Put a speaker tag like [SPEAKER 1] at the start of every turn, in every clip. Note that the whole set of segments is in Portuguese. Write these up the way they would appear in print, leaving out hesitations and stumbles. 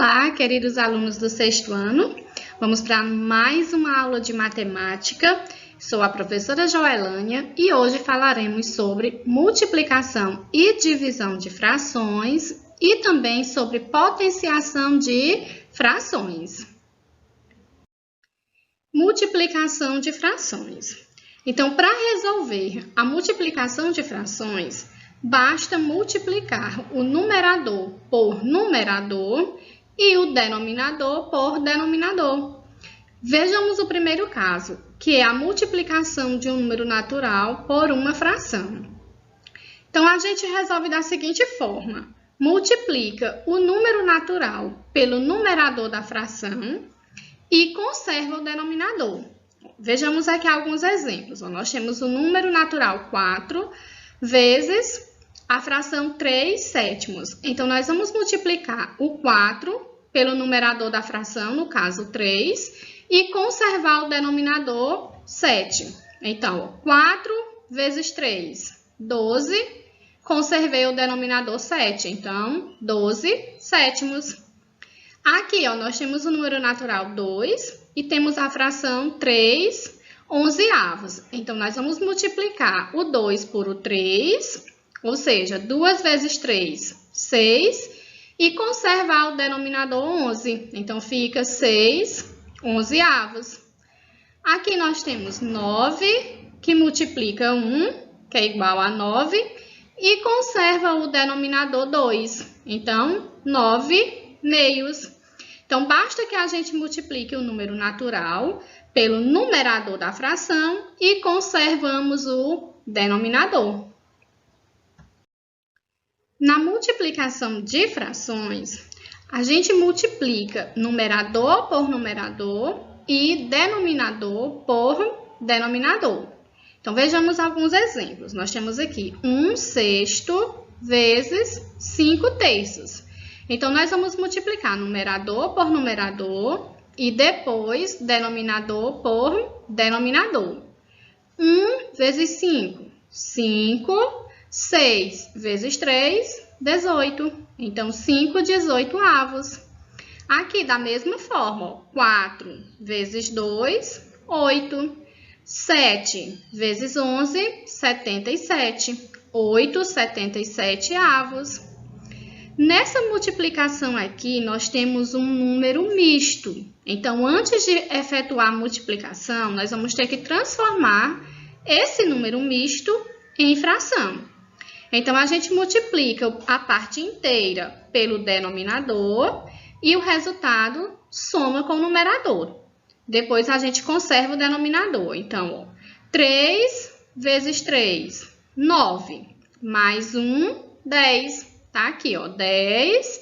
[SPEAKER 1] Olá, queridos alunos do sexto ano. Vamos para mais uma aula de matemática. Sou a professora Joelânia e hoje falaremos sobre multiplicação e divisão de frações e também sobre potenciação de frações. Multiplicação de frações. Então, para resolver a multiplicação de frações, basta multiplicar o numerador por numerador e o denominador por denominador. Vejamos o primeiro caso, que é a multiplicação de um número natural por uma fração. Então, a gente resolve da seguinte forma: multiplica o número natural pelo numerador da fração e conserva o denominador. Vejamos aqui alguns exemplos. Nós temos o número natural 4 vezes a fração 3 sétimos. Então, nós vamos multiplicar o 4 pelo numerador da fração, no caso 3, e conservar o denominador 7. Então, 4 vezes 3, 12. Conservei o denominador 7. Então, 12 sétimos. Aqui, nós temos o número natural 2 e temos a fração 3 onzeavos. Então, nós vamos multiplicar o 2 por o 3, ou seja, 2 vezes 3, 6, e conservar o denominador 11. Então, fica 6 onzeavos. Aqui nós temos 9, que multiplica 1, que é igual a 9, e conserva o denominador 2. Então, 9 meios. Então, basta que a gente multiplique o número natural pelo numerador da fração e conservamos o denominador. Na multiplicação de frações, a gente multiplica numerador por numerador e denominador por denominador. Então, vejamos alguns exemplos. Nós temos aqui 1/6 vezes 5/3. Então, nós vamos multiplicar numerador por numerador e depois denominador por denominador. 1 vezes 5, 5. 6 vezes 3, 18. Então, 5 18avos. Aqui, da mesma forma, 4 vezes 2, 8. 7 vezes 11, 77. 8 77avos. Nessa multiplicação aqui, nós temos um número misto. Então, antes de efetuar a multiplicação, nós vamos ter que transformar esse número misto em fração. Então, a gente multiplica a parte inteira pelo denominador e o resultado soma com o numerador. Depois, a gente conserva o denominador. Então, 3 vezes 3, 9. Mais 1, 10. Tá aqui, 10.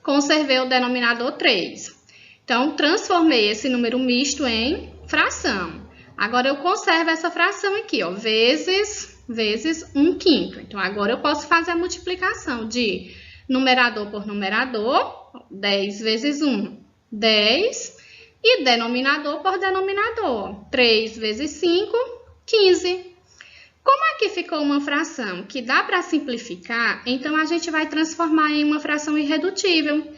[SPEAKER 1] Conservei o denominador 3. Então, transformei esse número misto em fração. Agora, eu conservo essa fração aqui, vezes 1/5. Então, agora eu posso fazer a multiplicação de numerador por numerador, 10 vezes 1, 10, e denominador por denominador, 3 vezes 5, 15. Como aqui ficou uma fração que dá para simplificar, então a gente vai transformar em uma fração irredutível,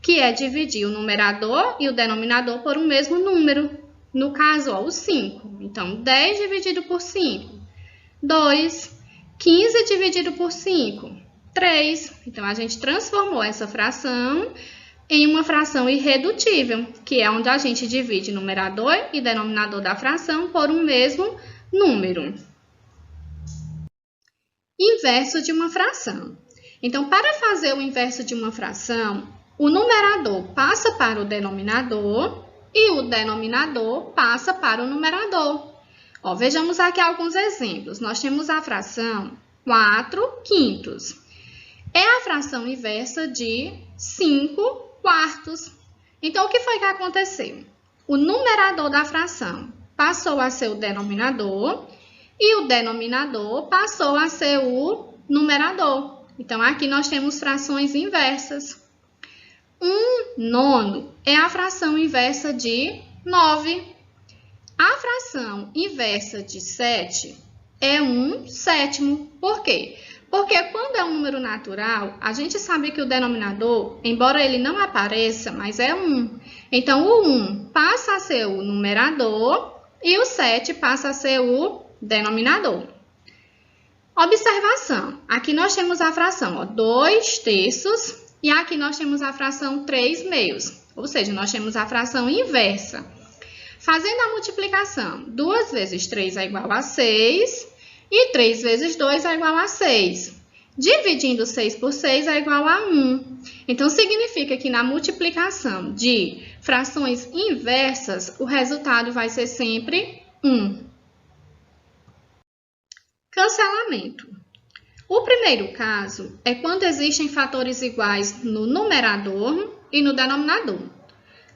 [SPEAKER 1] que é dividir o numerador e o denominador por um mesmo número. No caso, o 5. Então, 10 dividido por 5. 2, 15 dividido por 5, 3. Então, a gente transformou essa fração em uma fração irredutível, que é onde a gente divide numerador e denominador da fração por um mesmo número. Inverso de uma fração. Então, para fazer o inverso de uma fração, o numerador passa para o denominador e o denominador passa para o numerador. Vejamos aqui alguns exemplos. Nós temos a fração 4/5. É a fração inversa de 5/4. Então, o que foi que aconteceu? O numerador da fração passou a ser o denominador e o denominador passou a ser o numerador. Então, aqui nós temos frações inversas. 1/9 é a fração inversa de 9. A fração inversa de 7 é 1/7. Por quê? Porque quando é um número natural, a gente sabe que o denominador, embora ele não apareça, mas é 1. Então, o 1 passa a ser o numerador e o 7 passa a ser o denominador. Observação. Aqui nós temos a fração 2 terços e aqui nós temos a fração 3 meios. Ou seja, nós temos a fração inversa. Fazendo a multiplicação, 2 vezes 3 é igual a 6 e 3 vezes 2 é igual a 6. Dividindo 6 por 6 é igual a 1. Então, significa que na multiplicação de frações inversas, o resultado vai ser sempre 1. Cancelamento. O primeiro caso é quando existem fatores iguais no numerador e no denominador.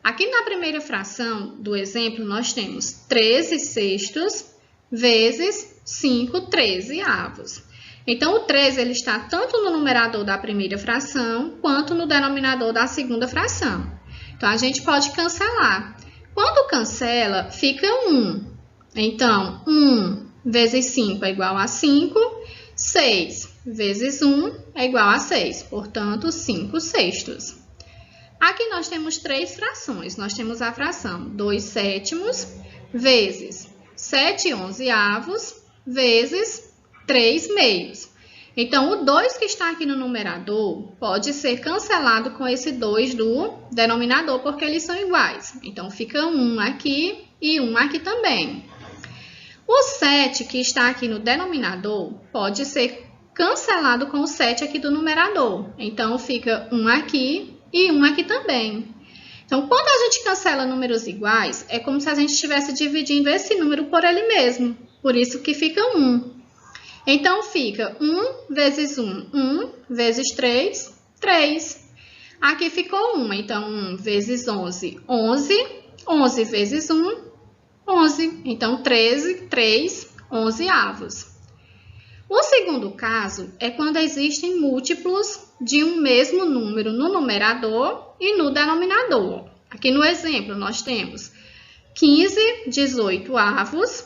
[SPEAKER 1] Aqui na primeira fração do exemplo, nós temos 13 sextos vezes 5 13avos. Então, o 13 ele está tanto no numerador da primeira fração, quanto no denominador da segunda fração. Então, a gente pode cancelar. Quando cancela, fica 1. Então, 1 vezes 5 é igual a 5. 6 vezes 1 é igual a 6. Portanto, 5 sextos. Aqui nós temos 3 frações. Nós temos a fração 2 sétimos vezes 7 onzeavos vezes 3 meios. Então, o 2 que está aqui no numerador pode ser cancelado com esse 2 do denominador, porque eles são iguais. Então, fica 1 aqui e 1 aqui também. O 7 que está aqui no denominador pode ser cancelado com o 7 aqui do numerador. Então, fica 1 aqui e 1 aqui também. Então, quando a gente cancela números iguais, é como se a gente estivesse dividindo esse número por ele mesmo. Por isso que fica 1. Então, fica 1 vezes 1, 1 vezes 3, 3. Aqui ficou 1. Então, 1 vezes 11, 11. 11 vezes 1, 11. Então, 13, 3 onzeavos. O segundo caso é quando existem múltiplos de um mesmo número no numerador e no denominador. Aqui no exemplo, nós temos 15 18avos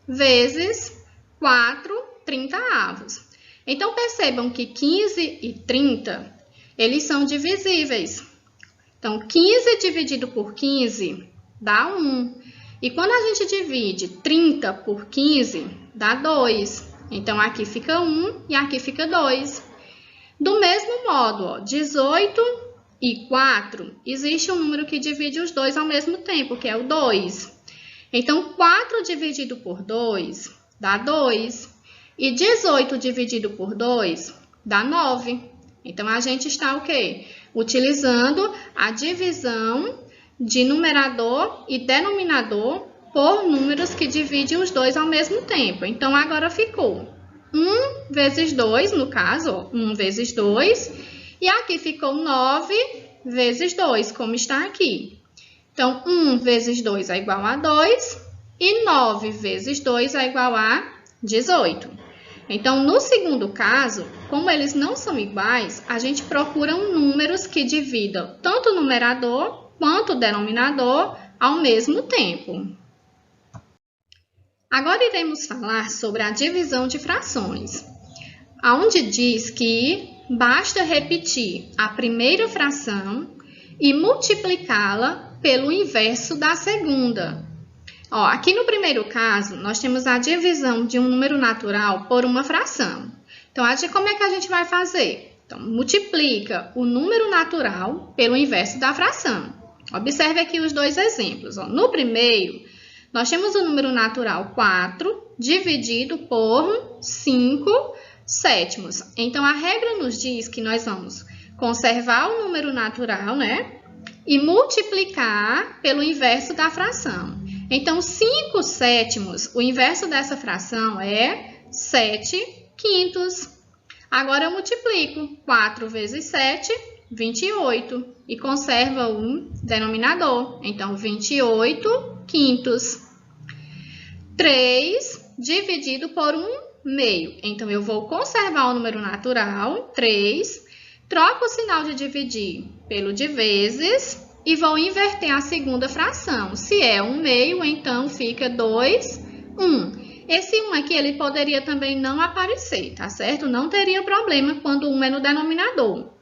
[SPEAKER 1] vezes 4 30avos. Então, percebam que 15 e 30, eles são divisíveis. Então, 15 dividido por 15 dá 1. E quando a gente divide 30 por 15, dá 2. Então, aqui fica 1 e aqui fica 2. Do mesmo modo, 18 e 4, existe um número que divide os dois ao mesmo tempo, que é o 2. Então, 4 dividido por 2 dá 2. E 18 dividido por 2 dá 9. Então, a gente está o quê? Utilizando a divisão de numerador e denominador por números que dividem os dois ao mesmo tempo. Então, agora ficou 1 vezes 2, no caso, ó, 1 vezes 2. E aqui ficou 9 vezes 2, como está aqui. Então, 1 vezes 2 é igual a 2. E 9 vezes 2 é igual a 18. Então, no segundo caso, como eles não são iguais, a gente procura números que dividam tanto o numerador quanto o denominador ao mesmo tempo. Agora iremos falar sobre a divisão de frações, onde diz que basta repetir a primeira fração e multiplicá-la pelo inverso da segunda. Ó, aqui no primeiro caso, nós temos a divisão de um número natural por uma fração. Então, como é que a gente vai fazer? Então, multiplica o número natural pelo inverso da fração. Observe aqui os dois exemplos. Ó. No primeiro, nós temos o número natural 4 dividido por 5 sétimos. Então, a regra nos diz que nós vamos conservar o número natural, né? E multiplicar pelo inverso da fração. Então, 5 sétimos, o inverso dessa fração é 7 quintos. Agora, eu multiplico 4 vezes 7, 28. E conserva o denominador. Então, 28 quintos. 3 dividido por 1 meio. Então, eu vou conservar o número natural, 3. Troco o sinal de dividir pelo de vezes. E vou inverter a segunda fração. Se é 1 meio, então fica 2, 1. Esse 1 aqui, ele poderia também não aparecer, tá certo? Não teria problema quando 1 é no denominador.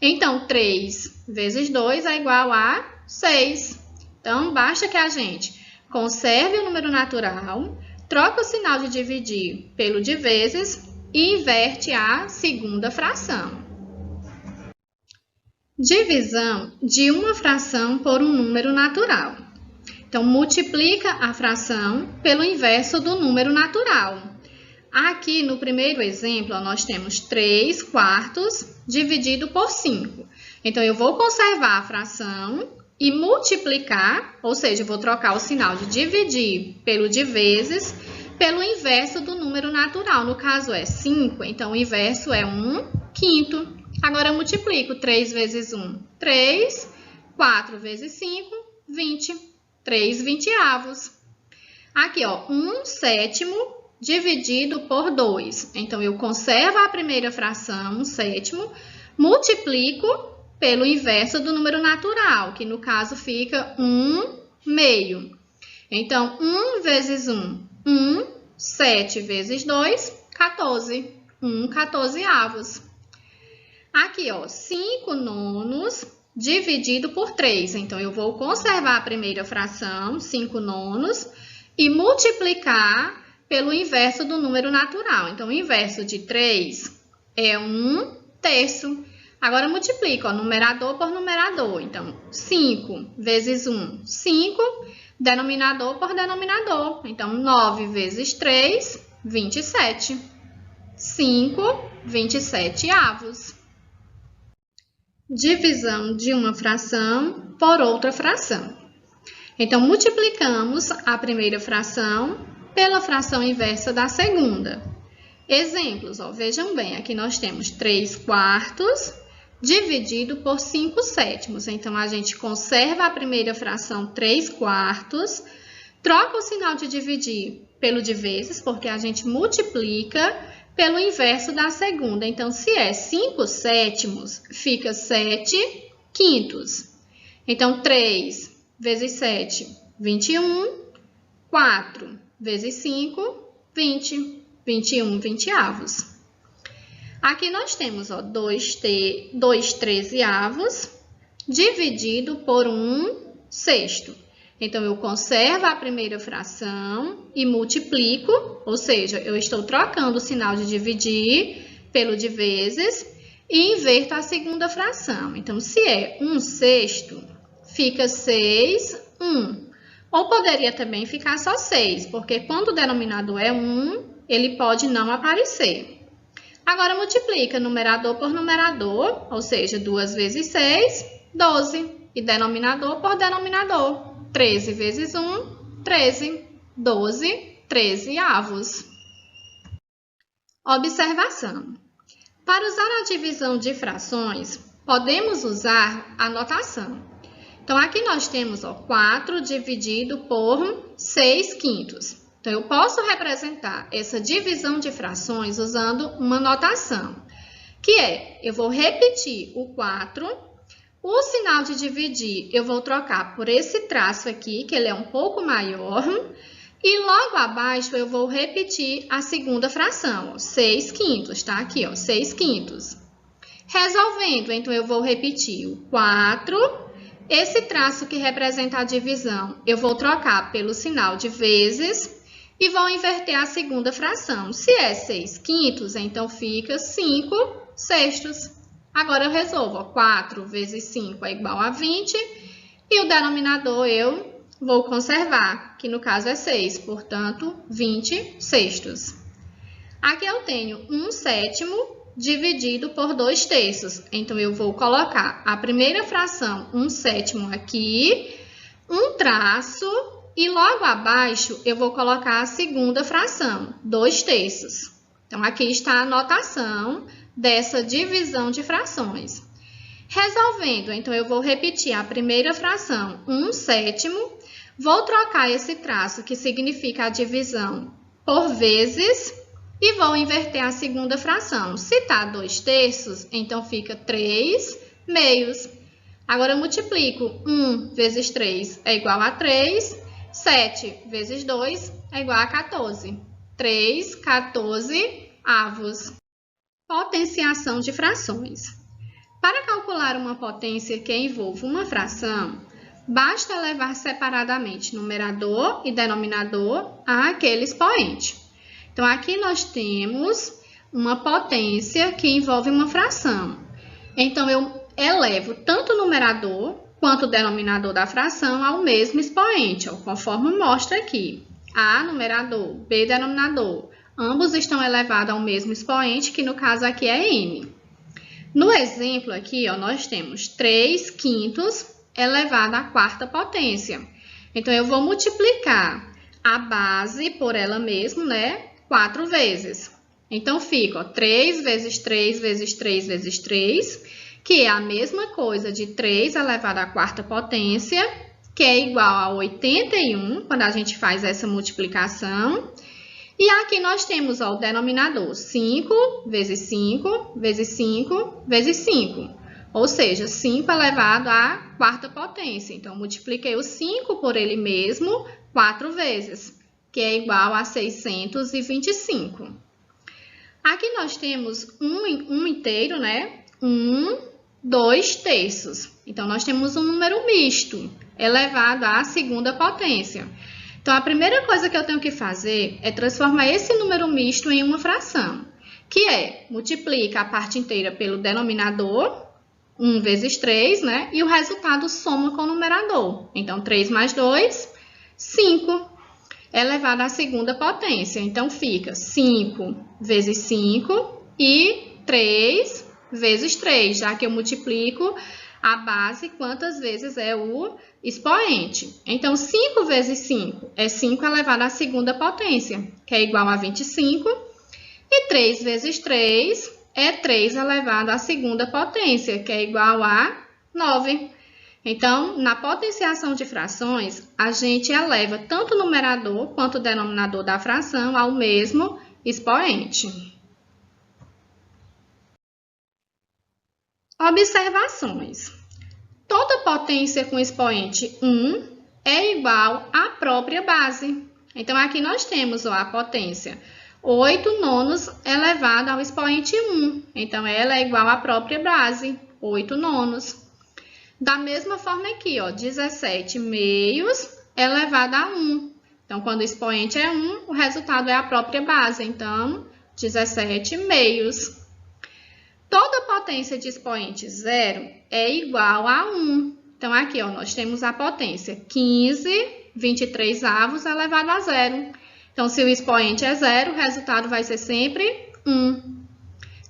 [SPEAKER 1] Então, 3 vezes 2 é igual a 6. Então, basta que a gente conserve o número natural, troca o sinal de dividir pelo de vezes e inverte a segunda fração. Divisão de uma fração por um número natural. Então, multiplica a fração pelo inverso do número natural. Aqui, no primeiro exemplo, nós temos 3 quartos dividido por 5. Então, eu vou conservar a fração e multiplicar, ou seja, eu vou trocar o sinal de dividir pelo de vezes, pelo inverso do número natural. No caso, é 5, então o inverso é 1/5. Agora, eu multiplico 3 vezes 1, 3, 4 vezes 5, 20. 3 vinteavos. Aqui, ó, 1/7 dividido por 2. Então, eu conservo a primeira fração, 1/7, multiplico pelo inverso do número natural, que no caso fica 1/2. Então, 1 vezes 1, 1, 7 vezes 2, 14. 1/14. Aqui, ó, 5 nonos dividido por 3. Então, eu vou conservar a primeira fração, 5 nonos, e multiplicar pelo inverso do número natural. Então, o inverso de 3 é 1/3. Agora, multiplico, ó, numerador por numerador. Então, 5 vezes 1, 5, denominador por denominador. Então, 9 vezes 3, 27. 5 27avos. Divisão de uma fração por outra fração. Então, multiplicamos a primeira fração pela fração inversa da segunda. Exemplos, ó, vejam bem, aqui nós temos 3 quartos dividido por 5 sétimos. Então, a gente conserva a primeira fração 3 quartos, troca o sinal de dividir pelo de vezes, porque a gente multiplica pelo inverso da segunda. Então, se é 5 sétimos, fica 7 quintos. Então, 3 vezes 7, 21. 4 vezes 5, 20. 21 vinteavos. Aqui nós temos, ó, 2 trezeavos dividido por 1/6. Então, eu conservo a primeira fração e multiplico, ou seja, eu estou trocando o sinal de dividir pelo de vezes e inverto a segunda fração. Então, se é 1/6, fica 6/1. Ou poderia também ficar só 6, porque quando o denominador é 1, ele pode não aparecer. Agora, multiplica numerador por numerador, ou seja, 2 vezes 6, 12. E denominador por denominador. 13 vezes 1, 13. 12 trezeavos. Observação. Para usar a divisão de frações, podemos usar a notação. Então, aqui nós temos, ó, 4 dividido por 6 quintos. Então, eu posso representar essa divisão de frações usando uma notação, que é, eu vou repetir o 4, o sinal de dividir eu vou trocar por esse traço aqui, que ele é um pouco maior, e logo abaixo eu vou repetir a segunda fração, ó, 6 quintos, tá? Aqui, ó, 6 quintos. Resolvendo, então, eu vou repetir o 4, esse traço que representa a divisão, eu vou trocar pelo sinal de vezes e vou inverter a segunda fração. Se é 6 quintos, então fica 5 sextos. Agora eu resolvo, ó, 4 vezes 5 é igual a 20 e o denominador eu vou conservar, que no caso é 6, portanto, 20 sextos. Aqui eu tenho 1/7 dividido por 2/3. Então, eu vou colocar a primeira fração, 1/7 aqui, um traço, e logo abaixo eu vou colocar a segunda fração, 2/3. Então, aqui está a notação dessa divisão de frações. Resolvendo, então, eu vou repetir a primeira fração, 1/7, vou trocar esse traço, que significa a divisão, por vezes, e vou inverter a segunda fração. Se está 2/3, então fica 3 meios. Agora, eu multiplico 1 vezes 3 é igual a 3, 7 vezes 2 é igual a 14. 3/14. Potenciação de frações. Para calcular uma potência que envolva uma fração, basta elevar separadamente numerador e denominador àquele expoente. Então, aqui nós temos uma potência que envolve uma fração. Então, eu elevo tanto o numerador quanto o denominador da fração ao mesmo expoente, conforme mostra aqui. A numerador, B denominador, ambos estão elevados ao mesmo expoente, que no caso aqui é m. No exemplo aqui, nós temos 3/5 elevado à quarta potência. Então, eu vou multiplicar a base por ela mesma, 4 vezes. Então, fica 3 vezes 3 vezes 3 vezes 3, que é a mesma coisa de 3 elevado à quarta potência, que é igual a 81, quando a gente faz essa multiplicação. E aqui nós temos o denominador 5 vezes 5 vezes 5 vezes 5, ou seja, 5 elevado à quarta potência. Então, multipliquei o 5 por ele mesmo 4 vezes, que é igual a 625. Aqui nós temos um inteiro, 1, 2 terços. Então, nós temos um número misto elevado à segunda potência. Então, a primeira coisa que eu tenho que fazer é transformar esse número misto em uma fração, que é, multiplica a parte inteira pelo denominador, 1 vezes 3, e o resultado soma com o numerador. Então, 3 mais 2, 5, elevado à segunda potência. Então, fica 5 vezes 5 e 3 vezes 3, já que eu multiplico a base quantas vezes é o expoente. Então, 5 vezes 5 é 5 elevado à segunda potência, que é igual a 25. E 3 vezes 3 é 3 elevado à segunda potência, que é igual a 9. Então, na potenciação de frações, a gente eleva tanto o numerador quanto o denominador da fração ao mesmo expoente. Observações. Toda potência com expoente 1 é igual à própria base. Então, aqui nós temos a potência 8 nonos elevado ao expoente 1. Então, ela é igual à própria base, 8 nonos. Da mesma forma aqui, 17 meios elevado a 1. Então, quando o expoente é 1, o resultado é a própria base. Então, 17 meios. Toda potência de expoente 0 é igual a 1. Então, aqui, nós temos a potência 15 23avos elevado a 0. Então, se o expoente é 0, o resultado vai ser sempre 1.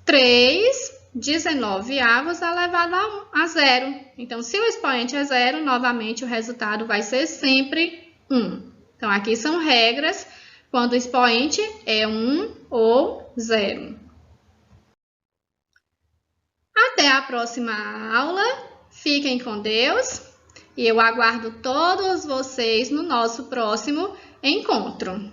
[SPEAKER 1] 3 19avos elevado a 0. Então, se o expoente é 0, novamente o resultado vai ser sempre 1. Então, aqui são regras quando o expoente é 1 ou 0. Até a próxima aula. Fiquem com Deus e eu aguardo todos vocês no nosso próximo encontro.